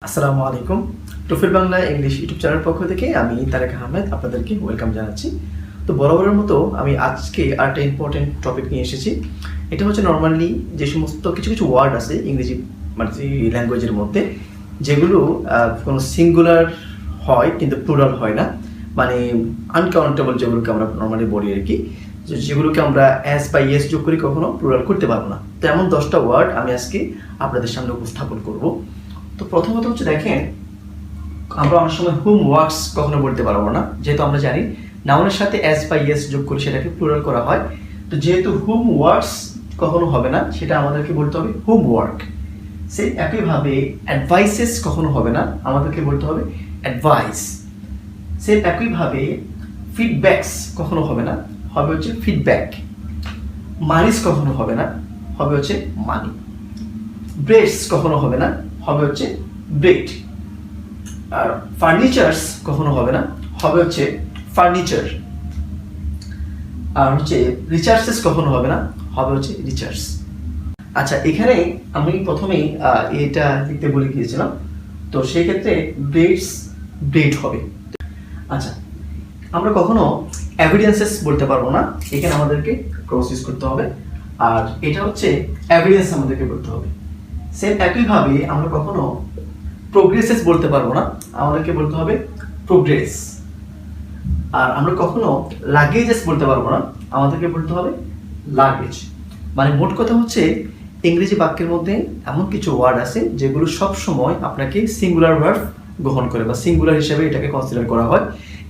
আসসালামু আলাইকুম। TOEFL Bangla English YouTube channel পক্ষ থেকে আমি তারেক আহমেদ আপনাদেরকে ওয়েলকাম জানাচ্ছি। তো বরাবরের মতো আমি আজকে আরেকটা ইম্পর্টেন্ট টপিক নিয়ে এসেছি। এটা হচ্ছে নর্মালি যে সমস্ত কিছু কিছু ওয়ার্ড আছে ইংরেজি মানে ল্যাঙ্গুয়েজের মধ্যে, যেগুলো কোনো সিঙ্গুলার হয় কিন্তু প্লুরাল হয় না, মানে আনকাউন্টেবল যেগুলোকে আমরা নর্মালি বলি আর কি, যেগুলোকে আমরা অ্যাজ বা ইয়েস যোগ করে কখনো প্লুরাল করতে পারবো না। তো এমন 10টা ওয়ার্ড আমি আজকে আপনাদের সামনে উপস্থাপন করব। তো প্রথমত হচ্ছে দেখেন, আমরা অনেক সময় হুম ওয়ার্কস কখনো বলতে পারবো না, যেহেতু আমরা জানি নাউনের সাথে অ্যাজ বা ইয়েস যোগ করে সেটাকে প্লুরাল করা হয়। তো যেহেতু হুম ওয়ার্কস কখনো হবে না, সেটা আমাদেরকে বলতে হবে হুম ওয়ার্ক। সেই একইভাবে অ্যাডভাইসেস কখনো হবে না, আমাদেরকে বলতে হবে অ্যাডভাইস। সেই একইভাবে ফিডব্যাকস কখনো হবে না, হবে হচ্ছে ফিডব্যাক। মানিস কখনো হবে না, হবে হচ্ছে মানি। ব্রেডস কখনো হবে না, হবে হচ্ছে ব্রেড। আর ফার্নিচার্স কখনো হবে না, হবে হচ্ছে ফার্নিচার। আর হচ্ছে রিচার্জেস কখনো হবে না, হবে হচ্ছে রিচার্জ। আচ্ছা, এখানে আমি প্রথমেই এটা লিখতে বলে গিয়েছিলাম, তো সেই ক্ষেত্রে ব্রেডস ব্রেড হবে। আচ্ছা, আমরা কখনো এভিডেন্সেস বলতে পারবো না, এখানে আমাদেরকে প্রসেস করতে হবে। আর এটা হচ্ছে এভিডেন্স আমাদেরকে বলতে হবে। সেম একইভাবে আমরা কখনো প্রোগ্রেসেস বলতে পারবো না, আমাদেরকে বলতে হবে প্রোগ্রেস। আর আমরা কখনো লাগেজেস বলতে পারবো না, আমাদেরকে বলতে হবে লাগেজ। মানে মোট কথা হচ্ছে, ইংরেজি বাক্যের মধ্যে এমন কিছু ওয়ার্ড আছে যেগুলো সব সময় আপনাকে সিঙ্গুলার ভার্ব গ্রহণ করে বা সিঙ্গুলার হিসেবে এটাকে কনসিডার করা হয়।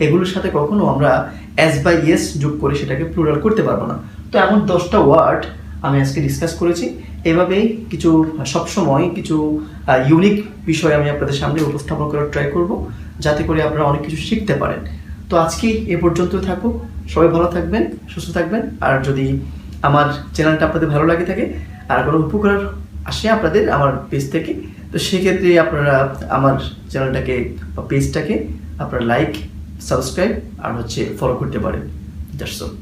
এগুলোর সাথে কখনো আমরা অ্যাজ বা ইয়েস যোগ করে সেটাকে প্লুরাল করতে পারবো না। তো এমন 10টা ওয়ার্ড আমি আজকে ডিসকাস করেছি। এভাবেই কিছু সবসময় কিছু ইউনিক বিষয় আমি আপনাদের সামনে উপস্থাপন করার ট্রাই করব, যাতে করে আপনারা অনেক কিছু শিখতে পারেন। তো আজকে এ পর্যন্ত থাকুক, সবাই ভালো থাকবেন, সুস্থ থাকবেন। আর যদি আমার চ্যানেলটা আপনাদের ভালো লাগে থাকে আর কোনো উপকার আসে আপনাদের আমার পেজ থেকে, তো সেক্ষেত্রে আপনারা আমার চ্যানেলটাকে বা পেজটাকে আপনারা লাইক, সাবস্ক্রাইব আর হচ্ছে ফলো করতে পারেন। That's all.